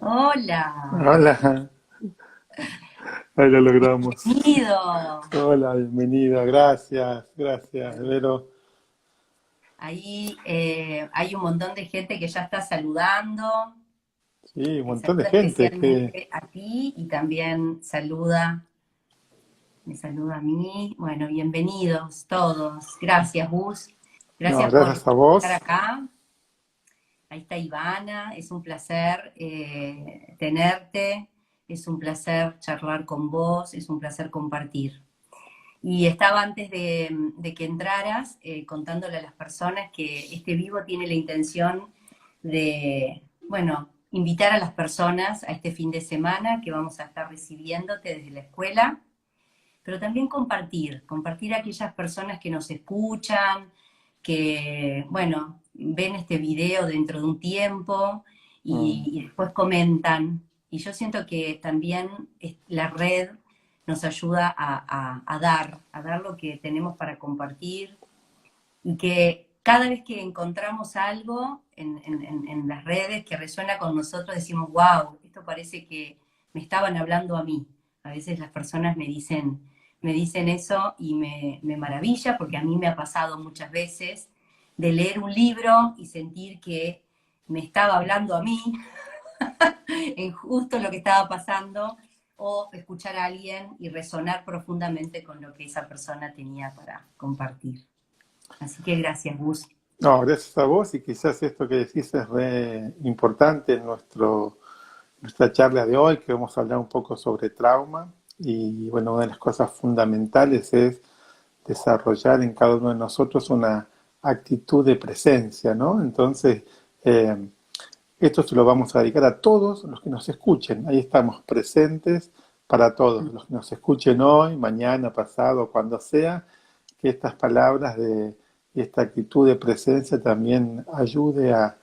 Hola, Hola, ahí lo logramos. bienvenido. Hola, bienvenida, gracias, Vero. Ahí hay un montón de gente que ya está saludando. Sí, un Te montón de saluda gente que... especialmente a ti y también me saluda a mí. Bueno, bienvenidos todos. Gracias, Gus. No, Gracias por gracias a estar vos. acá. Ahí está Ivana. Es un placer tenerte. Es un placer charlar con vos. Es un placer compartir. Y estaba antes de que entraras contándole a las personas que este vivo tiene la intención de, bueno, invitar a las personas a este fin de semana que vamos a estar recibiéndote desde la escuela, pero también compartir a aquellas personas que nos escuchan, que, bueno, ven este video dentro de un tiempo Mm. y después comentan. Y yo siento que también la red nos ayuda a dar lo que tenemos para compartir y que cada vez que encontramos algo en las redes que resuena con nosotros, decimos, wow, esto parece que me estaban hablando a mí. A veces las personas me dicen eso y me maravilla porque a mí me ha pasado muchas veces de leer un libro y sentir que me estaba hablando a mí en justo lo que estaba pasando o escuchar a alguien y resonar profundamente con lo que esa persona tenía para compartir. Así que gracias, Gus. No, gracias a vos y quizás esto que decís es re importante en nuestra charla de hoy, que vamos a hablar un poco sobre trauma. Y bueno, una de las cosas fundamentales es desarrollar en cada uno de nosotros una actitud de presencia, ¿no? Entonces, eh, esto se lo vamos a dedicar a todos los que nos escuchen. Ahí estamos presentes para todos. Los que nos escuchen hoy, mañana, pasado, cuando sea, que estas palabras y esta actitud de presencia también ayude a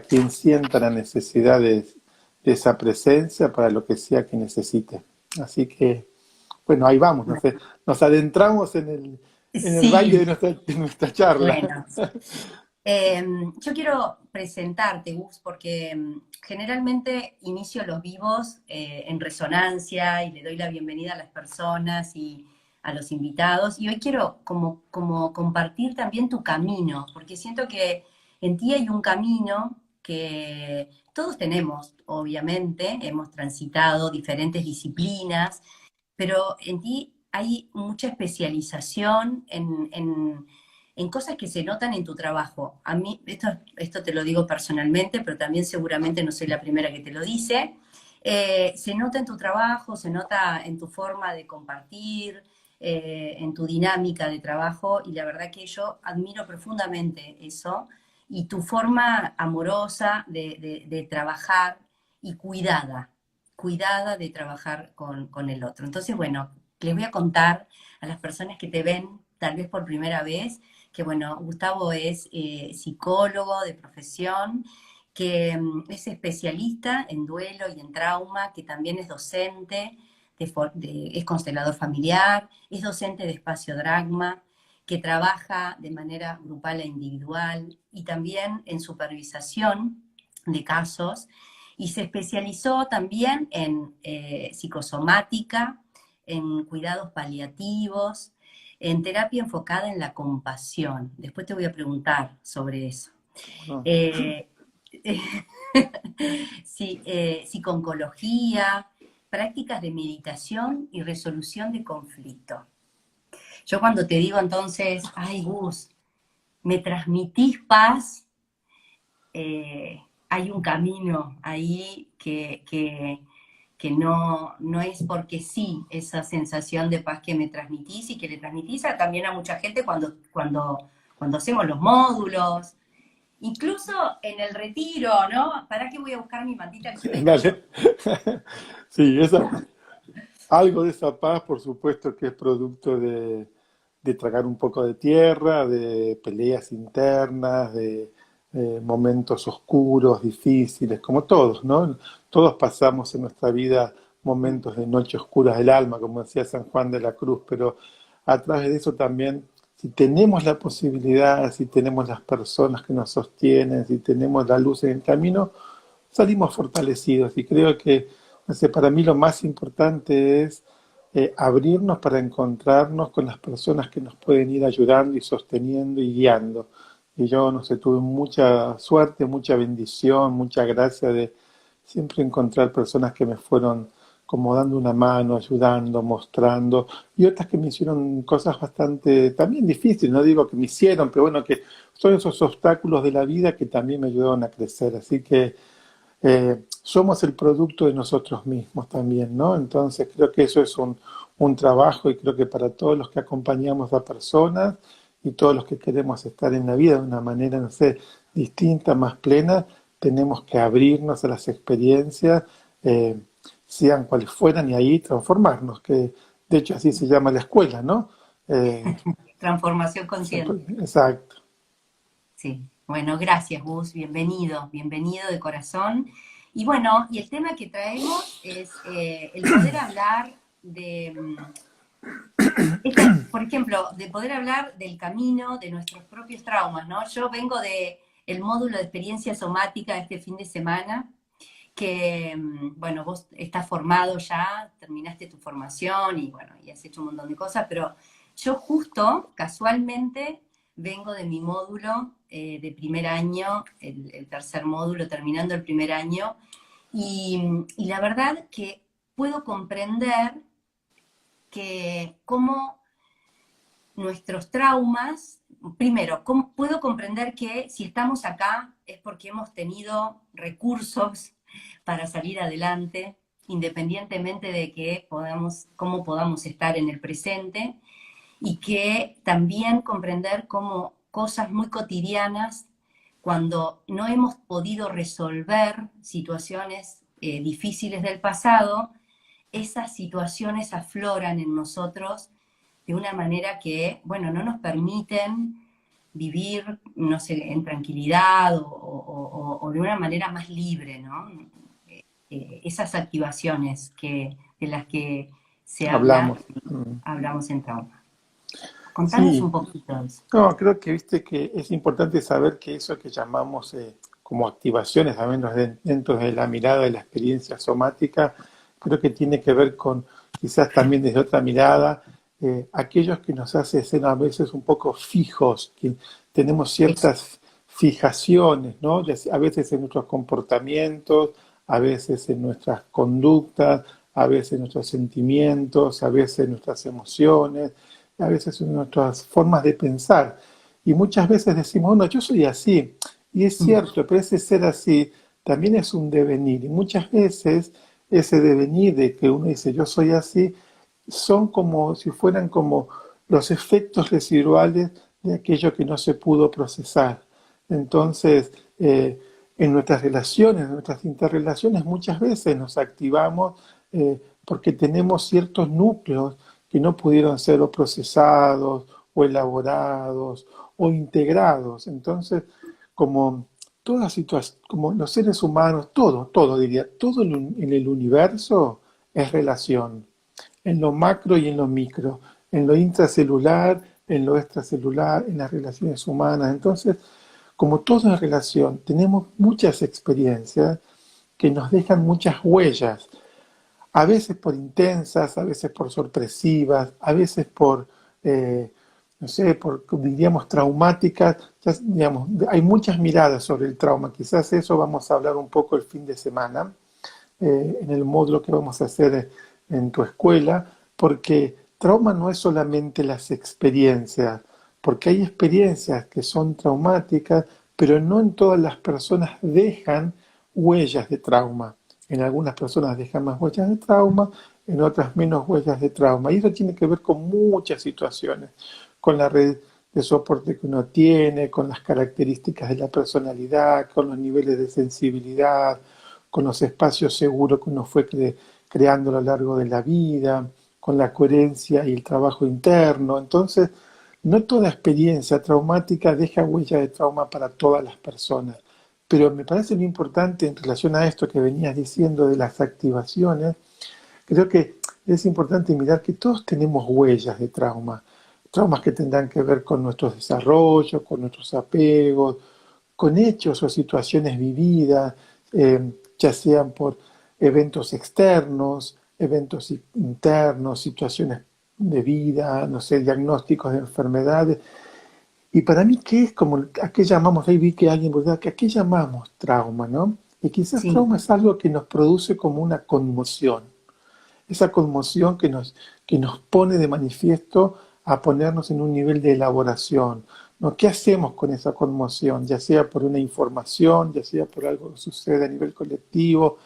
quien sienta la necesidad de esa presencia para lo que sea que necesite. Así que, bueno, ahí vamos. Nos adentramos en el baile Sí, de nuestra charla. bueno. Yo quiero presentarte, Gus, porque generalmente inicio los vivos en resonancia y le doy la bienvenida a las personas y a los invitados. Y hoy quiero como compartir también tu camino, porque siento que en ti hay un camino que todos tenemos, obviamente, hemos transitado diferentes disciplinas, pero en ti hay mucha especialización en cosas que se notan en tu trabajo. A mí, esto te lo digo personalmente, pero también seguramente no soy la primera que te lo dice. Se nota en tu trabajo, se nota en tu forma de compartir, en tu dinámica de trabajo, y la verdad que yo admiro profundamente eso, y tu forma amorosa de trabajar y cuidada de trabajar con el otro. Entonces, bueno, les voy a contar a las personas que te ven tal vez por primera vez, que bueno, Gustavo es psicólogo de profesión, que es especialista en duelo y en trauma, que también es docente, es constelador familiar, es docente de espacio Dragma, que trabaja de manera grupal e individual y también en supervisación de casos, y se especializó también en psicosomática, en cuidados paliativos, en terapia enfocada en la compasión. Después te voy a preguntar sobre eso. ¿No? Eh, sí, psiconcología, prácticas de meditación y resolución de conflicto. Yo cuando te digo entonces, ay Gus, me transmitís paz, hay un camino ahí que no es porque sí esa sensación de paz que me transmitís y que le transmitís también a mucha gente cuando hacemos los módulos, incluso en el retiro, ¿no? ¿Para qué voy a buscar mi mantita aquí? Venga. Dale. Sí, algo de esa paz, por supuesto, que es producto de tragar un poco de tierra, de peleas internas, de momentos oscuros, difíciles, como todos, ¿no? Todos pasamos en nuestra vida momentos de noche oscuras del alma, como decía San Juan de la Cruz, pero a través de eso también, si tenemos la posibilidad, si tenemos las personas que nos sostienen, si tenemos la luz en el camino, salimos fortalecidos. Y creo que, no sé, para mí lo más importante es abrirnos para encontrarnos con las personas que nos pueden ir ayudando y sosteniendo y guiando. Y yo, no sé, tuve mucha suerte, mucha bendición, mucha gracia de siempre encontrar personas que me fueron como dando una mano, ayudando, mostrando, y otras que me hicieron cosas bastante también difíciles, no digo que me hicieron, pero bueno, que son esos obstáculos de la vida que también me ayudaron a crecer. Así que somos el producto de nosotros mismos también, ¿no? Entonces creo que eso es un trabajo, y creo que para todos los que acompañamos a personas y todos los que queremos estar en la vida de una manera, no sé, distinta, más plena, tenemos que abrirnos a las experiencias, eh, sean cuales fueran, y ahí transformarnos, que de hecho así se llama la escuela, ¿no? Eh, Transformación consciente. exacto. Sí, bueno, gracias Gus, bienvenido, bienvenido de corazón. Y bueno, y el tema que traemos es el poder hablar de, por ejemplo, de poder hablar del camino, de nuestros propios traumas, ¿no? Yo vengo de el módulo de experiencia somática este fin de semana, que, bueno, vos estás formado ya, terminaste tu formación y, bueno, y has hecho un montón de cosas, pero yo justo, casualmente, vengo de mi módulo de primer año, el tercer módulo, terminando el primer año, y la verdad que puedo comprender que cómo nuestros traumas, primero, puedo comprender que si estamos acá es porque hemos tenido recursos para salir adelante, independientemente de que podamos, cómo podamos estar en el presente, y que también comprender cómo cosas muy cotidianas, cuando no hemos podido resolver situaciones difíciles del pasado, esas situaciones afloran en nosotros de una manera que, bueno, no nos permiten vivir, no sé, en tranquilidad o de una manera más libre, ¿no? Esas activaciones de las que se habla, Hablamos. Mm. hablamos en trauma. Contanos un Sí, poquito de eso. no, creo que viste que es importante saber que eso que llamamos como activaciones, al menos dentro de la mirada de la experiencia somática, creo que tiene que ver con, quizás también desde otra mirada, aquellos que nos hace ser a veces un poco fijos, que tenemos Eso. ciertas fijaciones, ¿no? A veces en nuestros comportamientos, a veces en nuestras conductas, a veces en nuestros sentimientos, a veces en nuestras emociones, a veces en nuestras formas de pensar. Y muchas veces decimos, bueno, yo soy así. Y es Mm. cierto, pero ese ser así también es un devenir. Y muchas veces ese devenir de que uno dice, yo soy así, son como si fueran como los efectos residuales de aquello que no se pudo procesar. Entonces, en nuestras relaciones, en nuestras interrelaciones, muchas veces nos activamos porque tenemos ciertos núcleos que no pudieron ser o procesados o elaborados o integrados. Entonces, como toda situación, como los seres humanos, todo diría, todo en el universo es relación, en lo macro y en lo micro, en lo intracelular, en lo extracelular, en las relaciones humanas. Entonces, como todo es relación, tenemos muchas experiencias que nos dejan muchas huellas, a veces por intensas, a veces por sorpresivas, a veces por, no sé, por, diríamos, traumáticas. Ya, digamos, hay muchas miradas sobre el trauma, quizás eso vamos a hablar un poco el fin de semana, en el módulo que vamos a hacer en tu escuela, porque trauma no es solamente las experiencias, porque hay experiencias que son traumáticas, pero no en todas las personas dejan huellas de trauma. En algunas personas dejan más huellas de trauma, en otras menos huellas de trauma. Y eso tiene que ver con muchas situaciones, con la red de soporte que uno tiene, con las características de la personalidad, con los niveles de sensibilidad, con los espacios seguros que uno fue creando a lo largo de la vida, con la coherencia y el trabajo interno. Entonces, no toda experiencia traumática deja huella de trauma para todas las personas. Pero me parece muy importante en relación a esto que venías diciendo de las activaciones, creo que es importante mirar que todos tenemos huellas de trauma, traumas que tendrán que ver con nuestros desarrollos, con nuestros apegos, con hechos o situaciones vividas, ya sean por eventos externos, eventos internos, situaciones de vida, no sé, diagnósticos de enfermedades. Y para mí, ¿qué es como, a qué llamamos? Ahí vi que alguien, ¿verdad? ¿A qué llamamos trauma, no? Y quizás Sí, trauma es algo que nos produce como una conmoción, esa conmoción que nos pone de manifiesto a ponernos en un nivel de elaboración, ¿no? ¿Qué hacemos con esa conmoción? Ya sea por una información, ya sea por algo que sucede a nivel colectivo,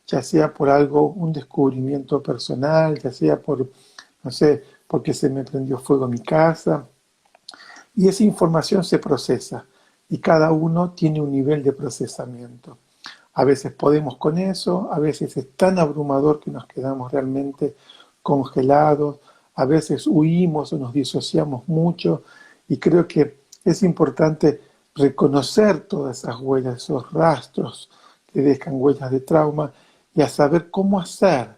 ya sea por algo, un descubrimiento personal, ya sea por, no sé, porque se me prendió fuego mi casa. Y esa información se procesa y cada uno tiene un nivel de procesamiento. A veces podemos con eso, a veces es tan abrumador que nos quedamos realmente congelados, a veces huimos o nos disociamos mucho y creo que es importante reconocer todas esas huellas, esos rastros que dejan huellas de trauma y a saber cómo hacer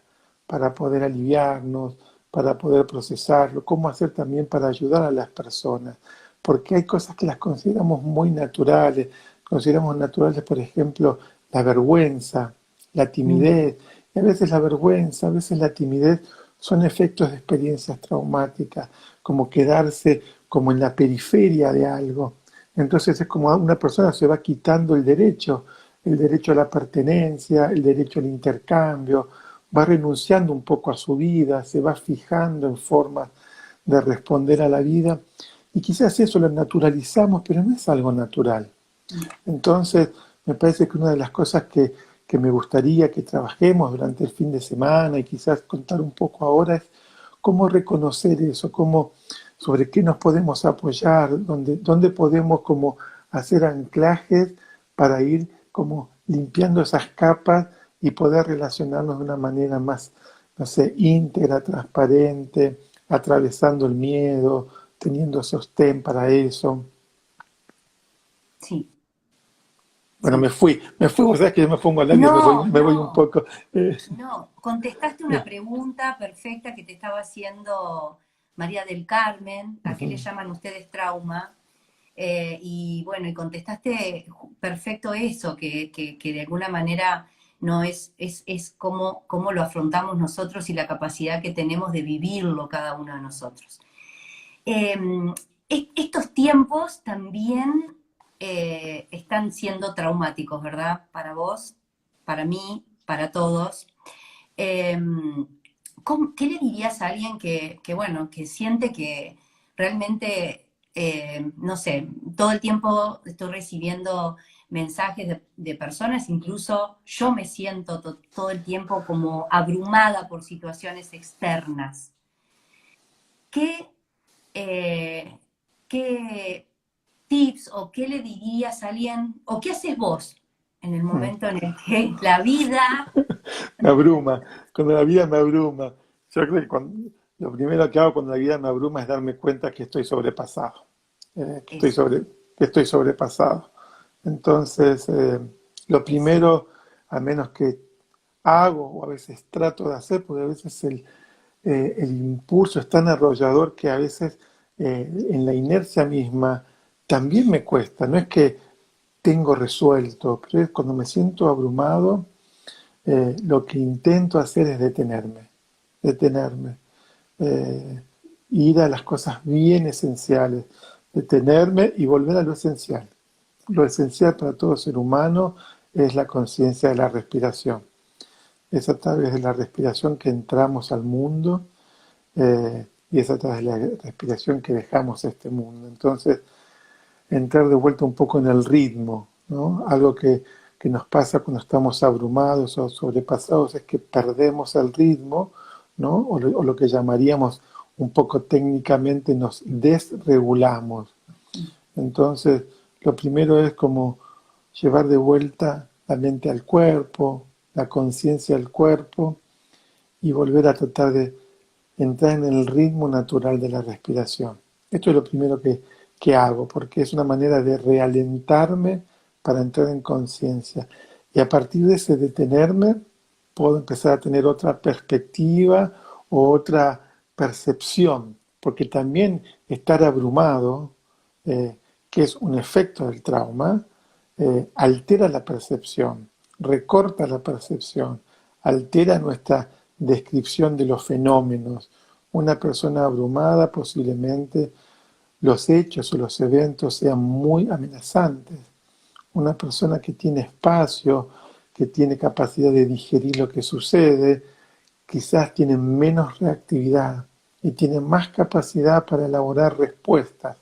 para poder aliviarnos, para poder procesarlo, cómo hacer también para ayudar a las personas, porque hay cosas que las consideramos muy naturales, consideramos naturales, por ejemplo, la vergüenza, la mm, timidez, y a veces la vergüenza, a veces la timidez son efectos de experiencias traumáticas, como quedarse como en la periferia de algo. Entonces es como una persona se va quitando el derecho a la pertenencia, el derecho al intercambio, va renunciando un poco a su vida, se va fijando en formas de responder a la vida y quizás eso lo naturalizamos, pero no es algo natural. mm, Entonces, me parece que una de las cosas que me gustaría que trabajemos durante el fin de semana y quizás contar un poco ahora es cómo reconocer eso, cómo, sobre qué nos podemos apoyar, dónde podemos como hacer anclajes para ir como limpiando esas capas y poder relacionarnos de una manera más, no sé, íntegra, transparente, atravesando el miedo, teniendo sostén para eso. sí, Bueno, sí. vos sabés que yo me pongo al hablar y No, me voy un no, poco. no. Contestaste una Eh, pregunta perfecta que te estaba haciendo María del Carmen, ¿a qué le ujú. llaman ustedes trauma? Y bueno, y contestaste perfecto eso, que de alguna manera no es cómo lo afrontamos nosotros y la capacidad que tenemos de vivirlo cada uno de nosotros. Eh, Estos tiempos también están siendo traumáticos, ¿verdad? Para vos, para mí, para todos. Eh, ¿Qué le dirías a alguien bueno, que siente que realmente, no sé, todo el tiempo estoy recibiendo mensajes de personas, incluso yo me siento todo el tiempo como abrumada por situaciones externas? ¿Qué, eh, qué tips o qué le dirías a alguien, o qué haces vos en el Mm. momento en el que la vida... Me abruma, cuando la vida me abruma. Yo creo que lo primero que hago cuando la vida me abruma es darme cuenta que estoy sobrepasado, Eso, que estoy sobrepasado. Entonces, lo eso. primero, a menos que hago o a veces trato de hacer, porque a veces el impulso es tan arrollador que a veces en la inercia misma también me cuesta. No es que tengo resuelto, pero es cuando me siento abrumado, lo que intento hacer es detenerme, eh, ir a las cosas bien esenciales, detenerme y volver a lo esencial. Lo esencial para todo ser humano es la conciencia de la respiración. Es a través de la respiración que entramos al mundo y es a través de la respiración que dejamos este mundo. Entonces, entrar de vuelta un poco en el ritmo, ¿no? Algo que nos pasa cuando estamos abrumados o sobrepasados es que perdemos el ritmo, ¿no? O lo que llamaríamos un poco técnicamente nos desregulamos. Entonces, lo primero es como llevar de vuelta la mente al cuerpo, la conciencia al cuerpo y volver a tratar de entrar en el ritmo natural de la respiración. Esto es lo primero que hago, porque es una manera de realentarme para entrar en conciencia. Y a partir de ese detenerme, puedo empezar a tener otra perspectiva o otra percepción, porque también estar abrumado, que es un efecto del trauma, altera la percepción. recorta la percepción, altera nuestra descripción de los fenómenos. Una persona abrumada posiblemente los hechos o los eventos sean muy amenazantes. Una persona que tiene espacio, que tiene capacidad de digerir lo que sucede, quizás tiene menos reactividad y tiene más capacidad para elaborar respuestas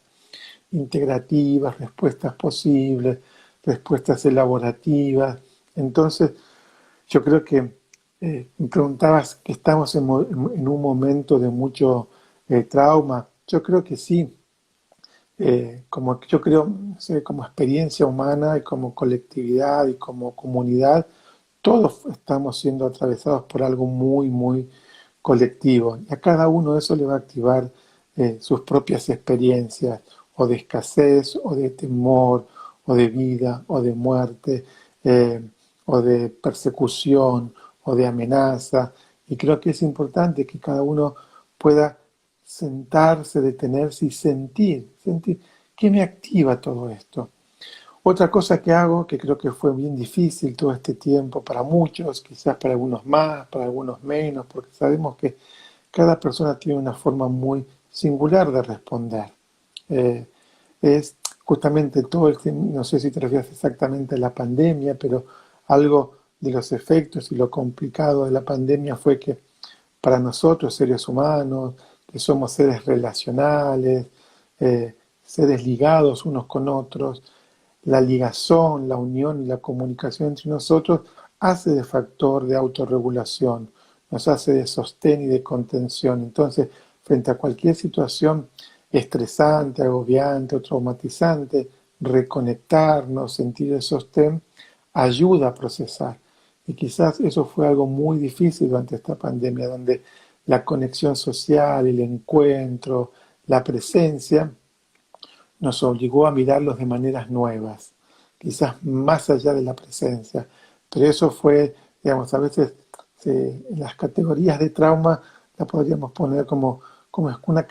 integrativas, respuestas posibles, respuestas elaborativas. Entonces, yo creo que me preguntabas que estamos en un momento de mucho trauma. Yo creo que sí. Como yo creo, no sé, como experiencia humana y como colectividad y como comunidad, todos estamos siendo atravesados por algo muy, muy colectivo. Y a cada uno eso le va a activar sus propias experiencias, o de escasez, o de temor, o de vida, o de muerte, eh, o de persecución, o de amenaza. Y creo que es importante que cada uno pueda sentarse, detenerse y sentir qué me activa todo esto. Otra cosa que hago, que creo que fue bien difícil todo este tiempo para muchos, quizás para algunos más, para algunos menos, porque sabemos que cada persona tiene una forma muy singular de responder. Eh, es justamente todo no sé si te refieres exactamente a la pandemia, pero algo de los efectos y lo complicado de la pandemia fue que para nosotros, seres humanos, que somos seres relacionales, seres ligados unos con otros, la ligazón, la unión y la comunicación entre nosotros hace de factor de autorregulación, nos hace de sostén y de contención. Entonces, frente a cualquier situación estresante, agobiante o traumatizante, reconectarnos, sentir el sostén, ayuda a procesar. Y quizás eso fue algo muy difícil durante esta pandemia, donde la conexión social, el encuentro, la presencia, nos obligó a mirarlos de maneras nuevas, quizás más allá de la presencia. Pero eso fue, digamos, a veces en las categorías de trauma la podríamos poner como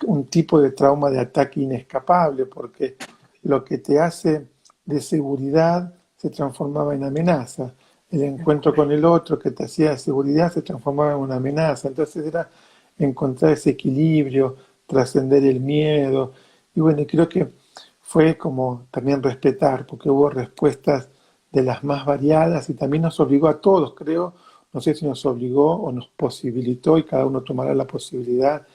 un tipo de trauma de ataque inescapable, porque lo que te hace de seguridad se transformaba en amenaza. El encuentro con el otro que te hacía de seguridad se transformaba en una amenaza. Entonces era encontrar ese equilibrio, trascender el miedo. Y bueno, creo que fue como también respetar, porque hubo respuestas de las más variadas y también nos obligó a todos, creo, no sé si nos obligó o nos posibilitó y cada uno tomará la posibilidad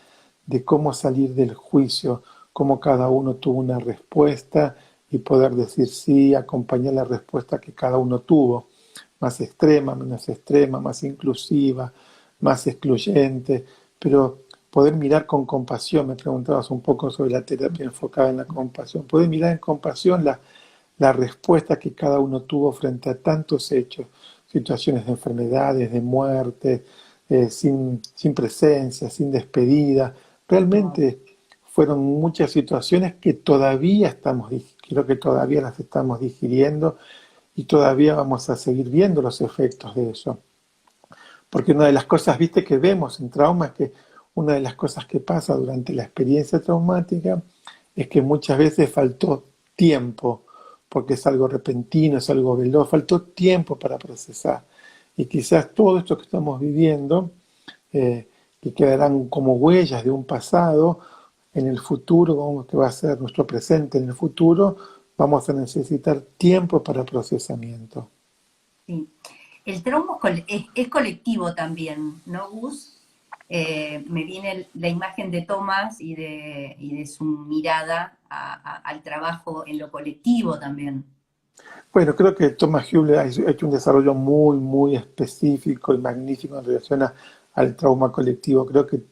de cómo salir del juicio, cómo cada uno tuvo una respuesta y poder decir sí, acompañar la respuesta que cada uno tuvo, más extrema, menos extrema, más inclusiva, más excluyente, pero poder mirar con compasión, me preguntabas un poco sobre la terapia enfocada en la compasión, poder mirar en compasión la respuesta que cada uno tuvo frente a tantos hechos, situaciones de enfermedades, de muerte, sin presencia, sin despedida. Realmente fueron muchas situaciones que todavía creo que todavía las estamos digiriendo y todavía vamos a seguir viendo los efectos de eso. Porque una de las cosas, viste, que vemos en trauma es que una de las cosas que pasa durante la experiencia traumática es que muchas veces faltó tiempo, porque es algo repentino, es algo veloz, faltó tiempo para procesar. Y quizás todo esto que estamos viviendo, que quedarán como huellas de un pasado, en el futuro, que va a ser nuestro presente en el futuro, vamos a necesitar tiempo para procesamiento. Sí. El trauma es colectivo también, ¿no, Gus? Me viene la imagen de Thomas y de su mirada al trabajo en lo colectivo también. Bueno, creo que Thomas Hewlett ha hecho un desarrollo muy, muy específico y magnífico en relación al trauma colectivo. Creo que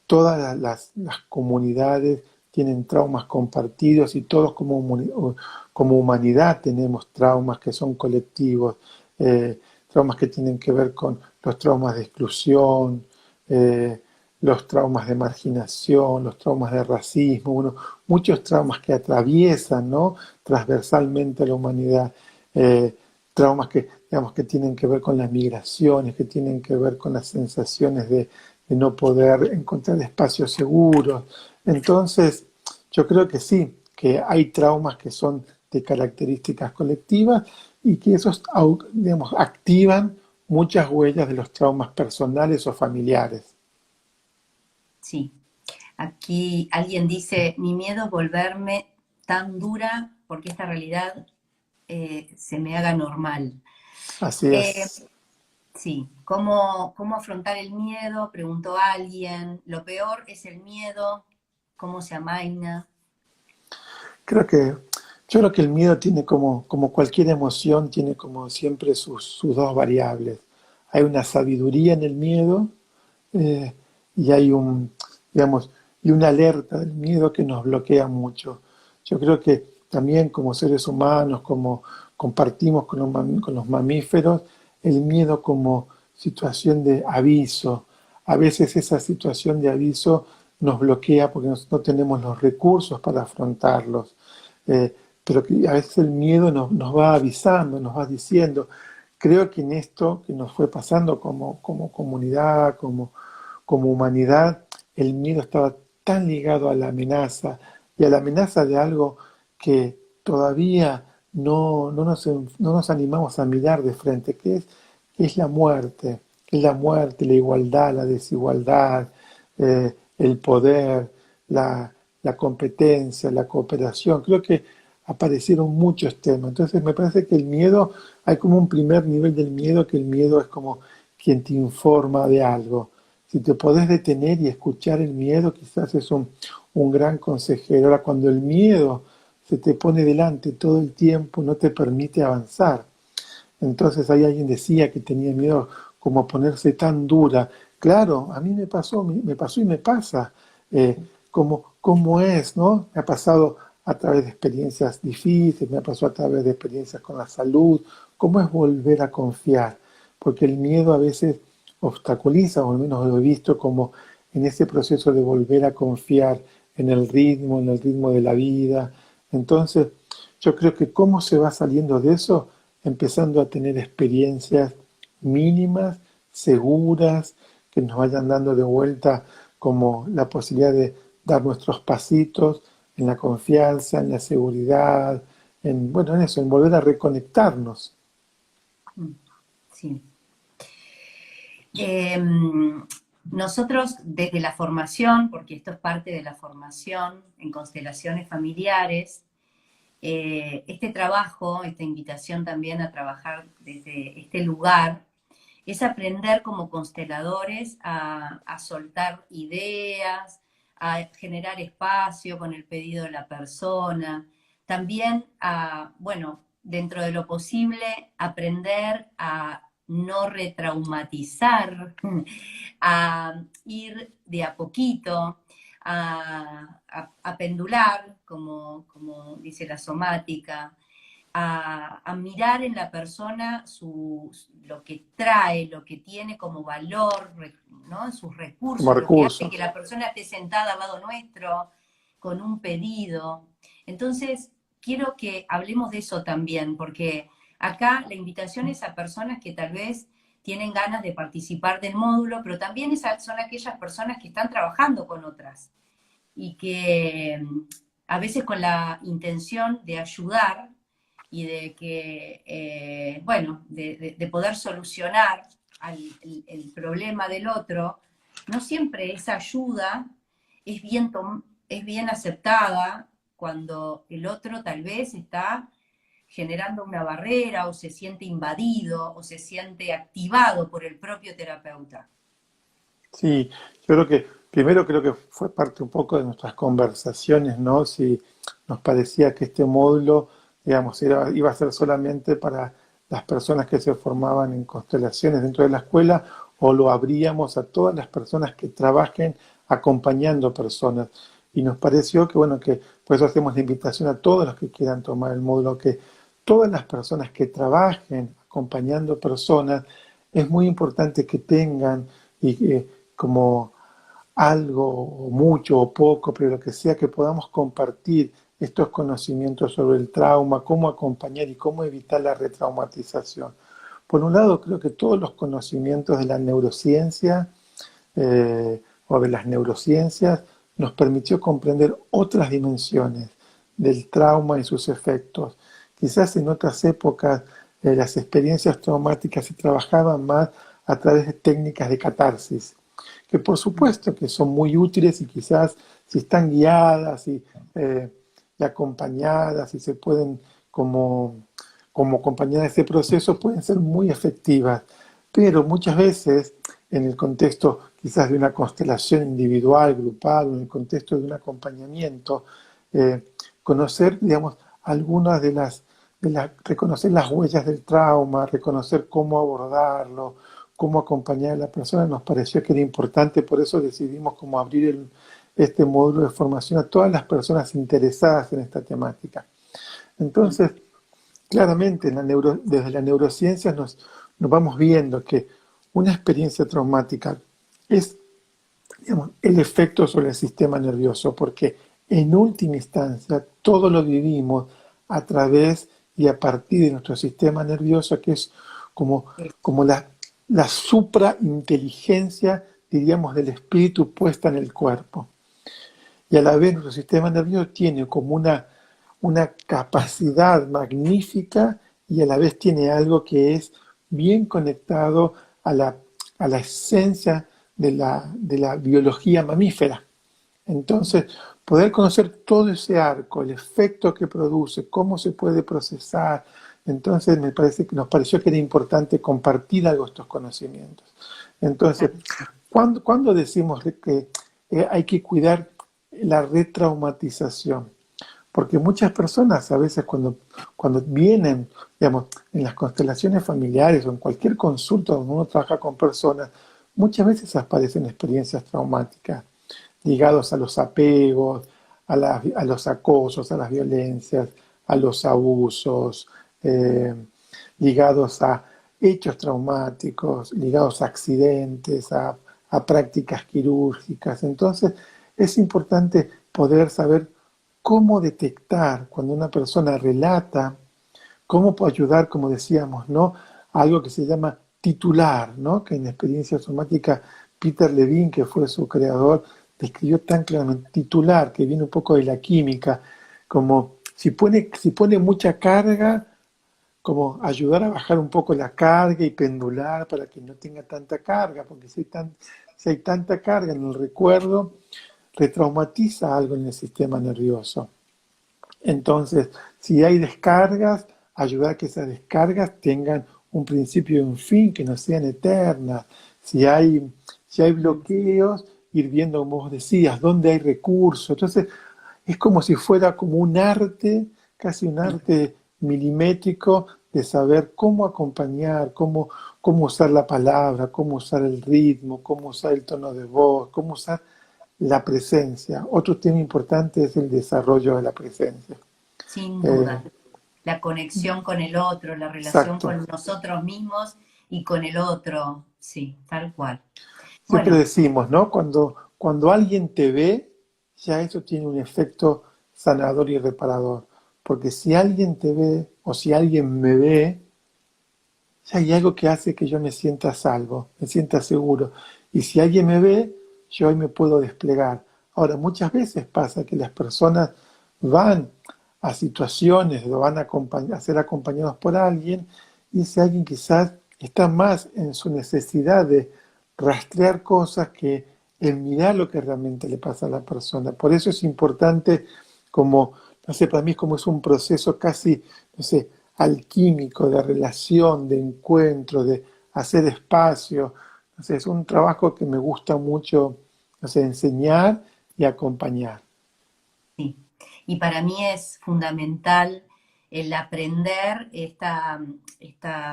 todas las comunidades tienen traumas compartidos y todos como humanidad tenemos traumas que son colectivos, traumas que tienen que ver con los traumas de exclusión, eh, los traumas de marginación, los traumas de racismo, bueno, muchos traumas que atraviesan, ¿no?, transversalmente a la humanidad, traumas que, digamos, que tienen que ver con las migraciones, que tienen que ver con las sensaciones de no poder encontrar espacios seguros. Entonces, yo creo que sí, que hay traumas que son de características colectivas y que esos, digamos, activan muchas huellas de los traumas personales o familiares. Sí. Aquí alguien dice, mi miedo es volverme tan dura porque esta realidad se me haga normal. Así Eh, es. sí, ¿cómo afrontar el miedo? Preguntó alguien. Lo peor es el miedo, ¿cómo se amaina? Creo que, yo creo que el miedo tiene como cualquier emoción, tiene como siempre sus dos variables. Hay una sabiduría en el miedo eh, y hay digamos, y una alerta del miedo que nos bloquea mucho. Yo creo que también como seres humanos, como compartimos con los mamíferos, el miedo como situación de aviso. A veces esa situación de aviso nos bloquea porque no tenemos los recursos para afrontarlos. Pero que a veces el miedo nos va avisando, nos va diciendo. Creo que en esto que nos fue pasando como comunidad, como humanidad, el miedo estaba tan ligado a la amenaza y a la amenaza de algo que todavía no nos animamos a mirar de frente, que es la muerte, que es la muerte, la igualdad, la desigualdad, el poder, la competencia, la cooperación. Creo que aparecieron muchos temas. Entonces me parece que el miedo, hay como un primer nivel del miedo, que el miedo es como quien te informa de algo. Si te podés detener y escuchar el miedo, quizás es un gran consejero. Ahora, cuando el miedo se te pone delante todo el tiempo, no te permite avanzar. Entonces ahí alguien decía que tenía miedo como a ponerse tan dura. Claro, a mí me pasó y me pasa. Cómo es, ¿no? Me ha pasado a través de experiencias difíciles, me ha pasado a través de experiencias con la salud. ¿Cómo es volver a confiar? Porque el miedo a veces obstaculiza, o al menos lo he visto como en ese proceso de volver a confiar en el ritmo de la vida. Entonces, yo creo que cómo se va saliendo de eso, empezando a tener experiencias mínimas, seguras, que nos vayan dando de vuelta como la posibilidad de dar nuestros pasitos en la confianza, en la seguridad, bueno, en eso, en volver a reconectarnos. Mm, sí. Eh, Nosotros desde la formación, porque esto es parte de la formación en constelaciones familiares, este trabajo, esta invitación también a trabajar desde este lugar, es aprender como consteladores a soltar ideas, a generar espacio con el pedido de la persona, también a, bueno, dentro de lo posible, aprender a no retraumatizar, a ir de a poquito, a pendular, como dice la somática, a mirar en la persona lo que trae, lo que tiene como valor, ¿no? Sus Como recursos, lo que hace que recursos. la persona esté sentada al lado nuestro con un pedido. Entonces, quiero que hablemos de eso también, porque acá la invitación es a personas que tal vez tienen ganas de participar del módulo, pero también son aquellas personas que están trabajando con otras y que a veces con la intención de ayudar y de que, bueno, de poder solucionar el problema del otro, no siempre esa ayuda es es bien aceptada cuando el otro tal vez está generando una barrera o se siente invadido o se siente activado por el propio terapeuta. Sí, yo creo que primero creo que fue parte un poco de nuestras conversaciones, ¿no? Si nos parecía que este módulo, digamos, iba a ser solamente para las personas que se formaban en constelaciones dentro de la escuela o lo abríamos a todas las personas que trabajen acompañando personas. Y nos pareció que, bueno, que por eso hacemos la invitación a todos los que quieran tomar el módulo, que todas las personas que trabajen acompañando personas, es muy importante que tengan y como algo, o mucho o poco, pero lo que sea, que podamos compartir estos conocimientos sobre el trauma, cómo acompañar y cómo evitar la retraumatización. Por un lado, creo que todos los conocimientos de la neurociencia o de las neurociencias nos permitió comprender otras dimensiones del trauma y sus efectos. Quizás en otras épocas las experiencias traumáticas se trabajaban más a través de técnicas de catarsis, que por supuesto que son muy útiles y quizás si están guiadas y acompañadas y se pueden como acompañar ese proceso pueden ser muy efectivas, pero muchas veces en el contexto quizás de una constelación individual, grupal, o en el contexto de un acompañamiento, conocer, digamos, algunas reconocer las huellas del trauma, reconocer cómo abordarlo, cómo acompañar a la persona, nos pareció que era importante, por eso decidimos como abrir este módulo de formación a todas las personas interesadas en esta temática. Entonces, claramente desde la neurociencia nos vamos viendo que una experiencia traumática es, digamos, el efecto sobre el sistema nervioso, porque en última instancia todo lo vivimos a través y a partir de nuestro sistema nervioso, que es como la suprainteligencia, diríamos, del espíritu puesta en el cuerpo. Y a la vez nuestro sistema nervioso tiene como una capacidad magnífica y a la vez tiene algo que es bien conectado a la esencia de la biología mamífera. Entonces, poder conocer todo ese arco, el efecto que produce, cómo se puede procesar, entonces nos pareció que era importante compartir algo de estos conocimientos. Entonces, ¿cuándo decimos que hay que cuidar la retraumatización? Porque muchas personas a veces cuando vienen, digamos, en las constelaciones familiares o en cualquier consulta donde uno trabaja con personas, muchas veces aparecen experiencias traumáticas ligados a los apegos, a los acosos, a las violencias, a los abusos, ligados a hechos traumáticos, ligados a accidentes, a prácticas quirúrgicas. Entonces, es importante poder saber cómo detectar cuando una persona relata, cómo puede ayudar, como decíamos, ¿no? A algo que se llama titular, ¿no? Que en experiencia somática Peter Levine, que fue su creador, describió tan claramente titular, que viene un poco de la química, como si pone mucha carga, como ayudar a bajar un poco la carga y pendular para que no tenga tanta carga, porque si hay tanta carga en el recuerdo, retraumatiza algo en el sistema nervioso. Entonces, si hay descargas, ayudar a que esas descargas tengan un principio y un fin, que no sean eternas. Si hay bloqueos, ir viendo, como vos decías, dónde hay recursos. Entonces, es como si fuera como un arte, casi un arte milimétrico, de saber cómo acompañar, cómo usar la palabra, cómo usar el ritmo, cómo usar el tono de voz, cómo usar la presencia. Otro tema importante es el desarrollo de la presencia. Sin duda. La conexión con el otro, la relación Exacto. con nosotros mismos y con el otro. Sí, tal cual. Siempre Bueno, decimos, ¿no? Cuando alguien te ve, ya eso tiene un efecto sanador y reparador. Porque si alguien te ve o si alguien me ve, ya hay algo que hace que yo me sienta a salvo, me sienta seguro. Y si alguien me ve, yo hoy me puedo desplegar. Ahora, muchas veces pasa que las personas van a situaciones o van a ser acompañados por alguien y ese alguien quizás está más en su necesidad de rastrear cosas que en mirar lo que realmente le pasa a la persona. Por eso es importante como, no sé, para mí es como es un proceso casi, no sé, alquímico, de relación, de encuentro, de hacer espacio. No sé, es un trabajo que me gusta mucho, no sé, enseñar y acompañar. sí. Y para mí es fundamental el aprender esta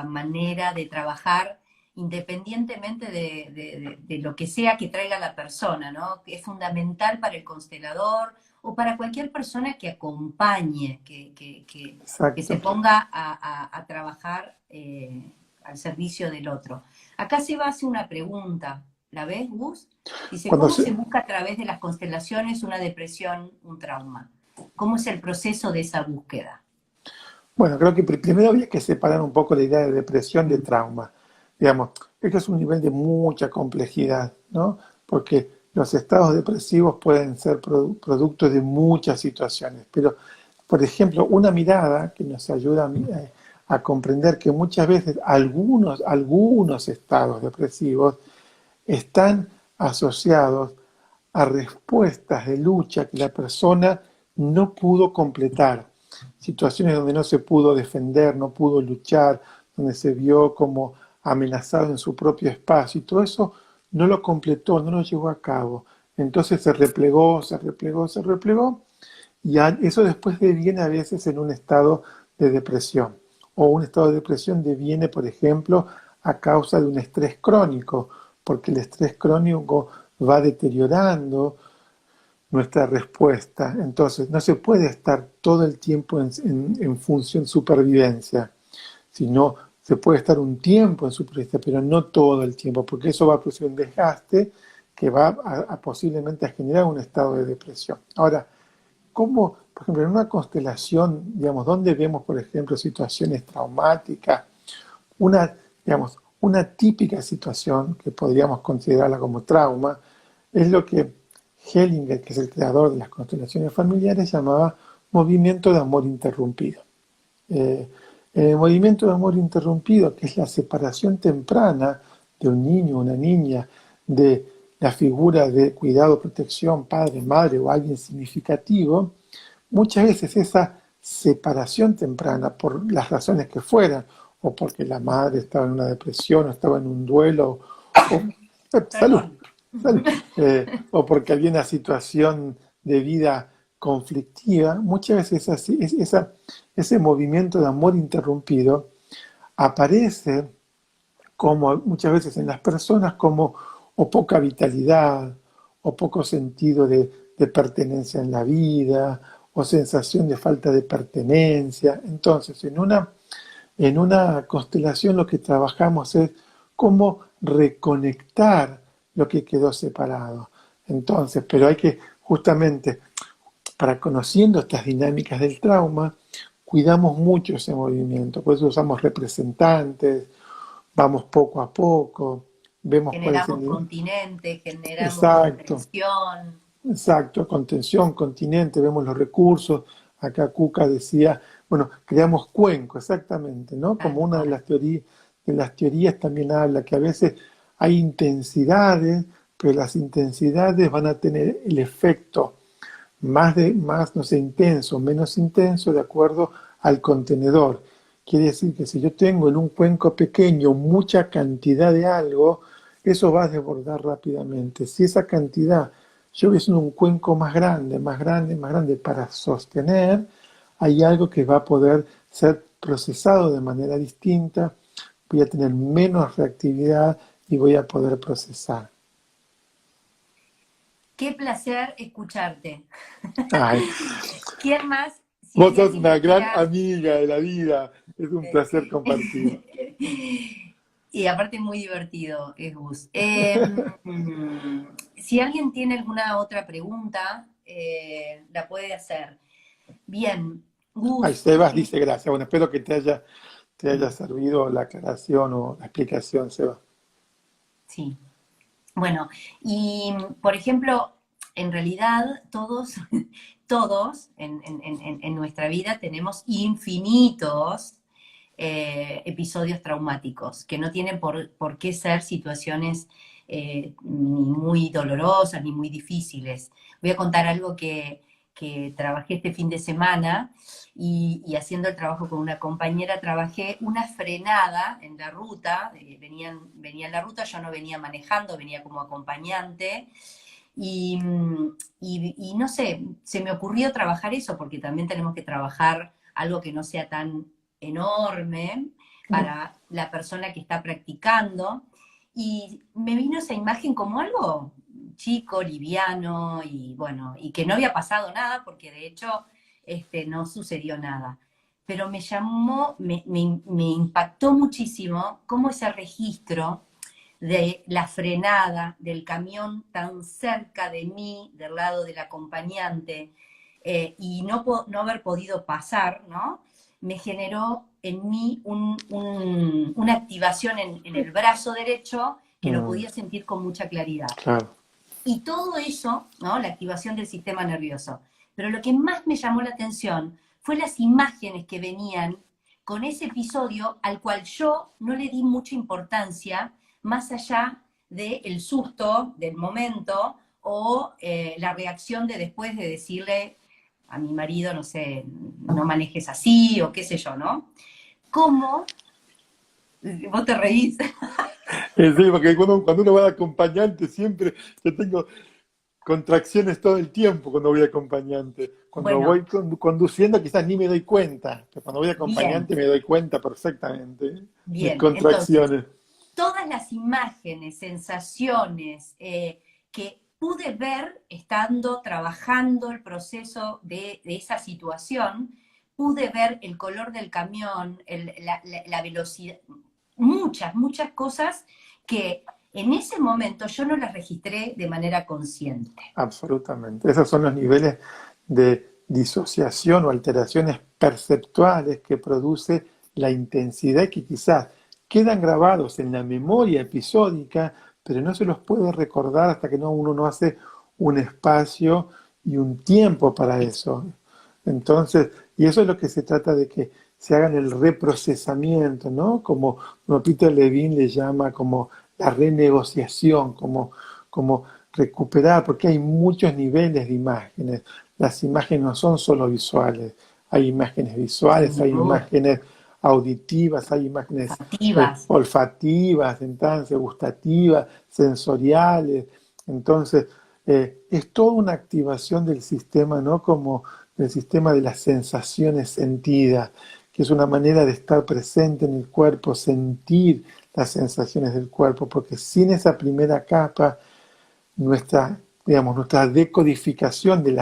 manera de trabajar independientemente de lo que sea que traiga la persona, ¿no? Que es fundamental para el constelador o para cualquier persona que acompañe, que se Exacto. ponga a trabajar al servicio del otro. Acá se va a hacer una pregunta, ¿la ves, Gus? Dice, Cuando ¿cómo se, se busca a través de las constelaciones una depresión, un trauma? ¿Cómo es el proceso de esa búsqueda? Bueno, creo que primero había que separar un poco la idea de depresión de Mm, trauma. Digamos, esto es un nivel de mucha complejidad, ¿no? Porque los estados depresivos pueden ser producto de muchas situaciones, pero, por ejemplo, una mirada que nos ayuda a comprender que muchas veces algunos estados depresivos están asociados a respuestas de lucha que la persona no pudo completar. Situaciones donde no se pudo defender, no pudo luchar, donde se vio como amenazado en su propio espacio, y todo eso no lo completó, no lo llevó a cabo. Entonces se replegó, y eso después deviene a veces en un estado de depresión. O un estado de depresión deviene, por ejemplo, a causa de un estrés crónico, porque el estrés crónico va deteriorando nuestra respuesta. Entonces, no se puede estar todo el tiempo en función supervivencia, sino se puede estar un tiempo en supervivencia, pero no todo el tiempo, porque eso va a producir un desgaste que va posiblemente a generar un estado de depresión. Ahora, ¿cómo, por ejemplo, en una constelación, digamos, donde vemos, por ejemplo, situaciones traumáticas, una típica situación que podríamos considerarla como trauma, es lo que Hellinger, que es el creador de las constelaciones familiares, llamaba movimiento de amor interrumpido. El movimiento de amor interrumpido, que es la separación temprana de un niño o una niña de la figura de cuidado, protección, padre, madre o alguien significativo, muchas veces esa separación temprana, por las razones que fueran, o porque la madre estaba en una depresión, o estaba en un duelo, salud, salud, o porque había una situación de vida conflictiva, muchas veces ese movimiento de amor interrumpido aparece como muchas veces en las personas como o poca vitalidad, o poco sentido de pertenencia en la vida, o sensación de falta de pertenencia. Entonces, en una constelación lo que trabajamos es cómo reconectar lo que quedó separado. Entonces, pero hay que justamente, para conociendo estas dinámicas del trauma, cuidamos mucho ese movimiento, por eso usamos representantes, vamos poco a poco, vemos cuál es el Generamos nivel. continente, generamos Exacto, contención. exacto, contención, continente, vemos los recursos. Acá Cuca decía, bueno, creamos cuenco, exactamente, ¿no? Tal Como una cual. de las teorías también habla que a veces hay intensidades, pero las intensidades van a tener el efecto más, no sé, intenso, menos intenso, de acuerdo al contenedor. Quiere decir que si yo tengo en un cuenco pequeño mucha cantidad de algo, eso va a desbordar rápidamente. Si esa cantidad yo hubiese en un cuenco más grande, más grande, más grande para sostener, hay algo que va a poder ser procesado de manera distinta, voy a tener menos reactividad y voy a poder procesar. Qué placer escucharte. Ay, ¿Quién más? Si vos hay sos alguien una que gran quiera... amiga de la vida, es un placer compartir. Y aparte muy divertido es Gus. Si alguien tiene alguna otra pregunta, la puede hacer. Bien, Ay, Gus, Sebas dice gracias. Bueno, espero que te haya servido la aclaración o la explicación, Sebas. sí. Bueno, y por ejemplo, en realidad todos, todos en nuestra vida tenemos infinitos episodios traumáticos, que no tienen por qué ser situaciones ni muy dolorosas ni muy difíciles. Voy a contar algo que trabajé este fin de semana y haciendo el trabajo con una compañera, trabajé una frenada en la ruta, venía en la ruta, yo no venía manejando, venía como acompañante. Y, y no sé, se me ocurrió trabajar eso, porque también tenemos que trabajar algo que no sea tan enorme para la persona que está practicando. Y me vino esa imagen como algo chico, liviano, y bueno, y que no había pasado nada, porque de hecho no sucedió nada. Pero me llamó, me impactó muchísimo cómo ese registro de la frenada del camión tan cerca de mí, del lado del acompañante, y no haber podido pasar, ¿no? Me generó en mí una activación en el brazo derecho que lo Mm, podía sentir con mucha claridad. claro. Y todo eso, ¿no? La activación del sistema nervioso. Pero lo que más me llamó la atención fue las imágenes que venían con ese episodio al cual yo no le di mucha importancia, más allá del susto del momento o la reacción de después de decirle a mi marido, no sé, no manejes así o qué sé yo, ¿no? ¿Cómo? Vos te reís. Sí, porque cuando uno va de acompañante siempre, yo tengo contracciones todo el tiempo cuando voy de acompañante. Cuando Bueno, voy conduciendo quizás ni me doy cuenta, pero cuando voy de bien, acompañante me doy cuenta perfectamente, ¿eh? Mis bien. Entonces, contracciones. todas las imágenes, sensaciones que pude ver estando trabajando el proceso de esa situación, pude ver el color del camión, la velocidad, muchas cosas que en ese momento yo no las registré de manera consciente. Absolutamente. Esos son los niveles de disociación o alteraciones perceptuales que produce la intensidad que quizás quedan grabados en la memoria episódica, pero no se los puede recordar hasta que uno no hace un espacio y un tiempo para eso. Entonces, y eso es lo que se trata de que se hagan el reprocesamiento, ¿no? Como Peter Levine le llama como la renegociación, como recuperar, porque hay muchos niveles de imágenes. Las imágenes no son solo visuales, hay imágenes visuales, Sin hay duda, imágenes auditivas, hay imágenes activas. olfativas, entonces gustativas, sensoriales. Entonces, es toda una activación del sistema, ¿no? Como el sistema de las sensaciones sentidas, que es una manera de estar presente en el cuerpo, sentir las sensaciones del cuerpo, porque sin esa primera capa, nuestra decodificación de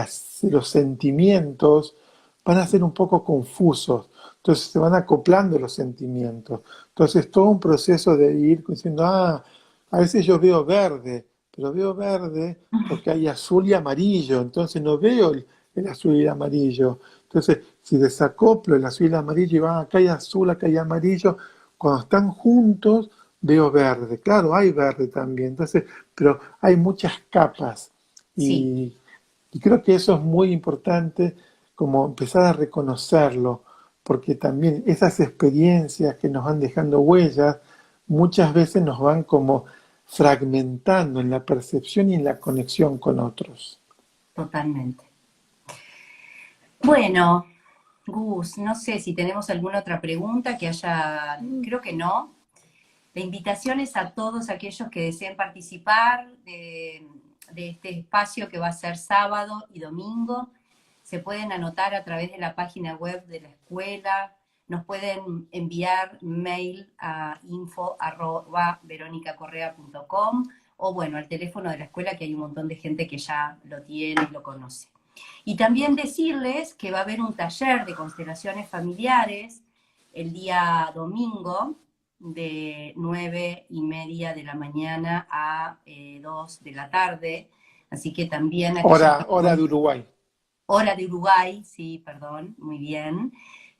los sentimientos van a ser un poco confusos. Entonces se van acoplando los sentimientos. Entonces todo un proceso de ir diciendo, a veces yo veo verde, pero veo verde porque hay azul y amarillo, entonces no veo el azul y el amarillo. Entonces, si desacoplo el azul y el amarillo y va, acá hay azul, acá hay amarillo, cuando están juntos veo verde. Claro, hay verde también. Entonces, pero hay muchas capas Sí, y creo que eso es muy importante, como empezar a reconocerlo, porque también esas experiencias que nos van dejando huellas, muchas veces nos van como fragmentando en la percepción y en la conexión con otros. totalmente. Bueno, Gus, no sé si tenemos alguna otra pregunta que haya, creo que no. La invitación es a todos aquellos que deseen participar de este espacio que va a ser sábado y domingo. Se pueden anotar a través de la página web de la escuela, nos pueden enviar mail a info@veronicacorrea.com o bueno, al teléfono de la escuela, que hay un montón de gente que ya lo tiene y lo conoce. Y también decirles que va a haber un taller de constelaciones familiares el día domingo de 9:30 de la mañana a 2 de la tarde. Así que también aquellas Hora personas, de Uruguay. hora de Uruguay, sí, perdón, muy bien,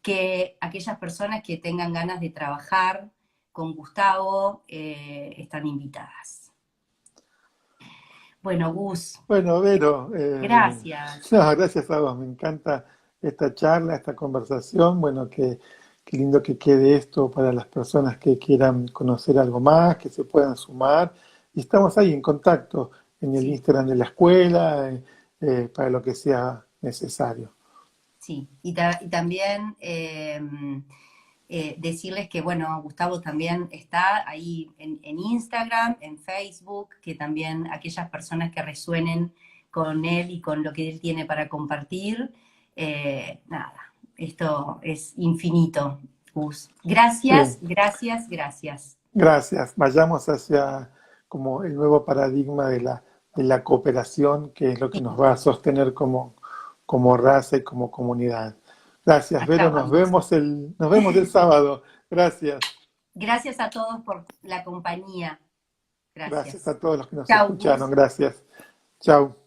que aquellas personas que tengan ganas de trabajar con Gustavo están invitadas. Bueno, Gus, Bueno, Vero, gracias. no, gracias a vos, me encanta esta charla, esta conversación, bueno, qué lindo que quede esto para las personas que quieran conocer algo más, que se puedan sumar, y estamos ahí en contacto en el Sí, Instagram de la escuela, para lo que sea necesario. sí. Y también decirles que, bueno, Gustavo también está ahí en Instagram, en Facebook, que también aquellas personas que resuenen con él y con lo que él tiene para compartir, nada, esto es infinito, Gus. Sí, Gracias, gracias, gracias. gracias. Vayamos hacia como el nuevo paradigma de la cooperación, que es lo que Sí, nos va a sostener como raza y como comunidad. Gracias, allá Vero. vamos. Nos vemos el sábado. Gracias. Gracias a todos por la compañía. Gracias Gracias. a todos los que nos Chau, escucharon. Gus. Gracias. Chao.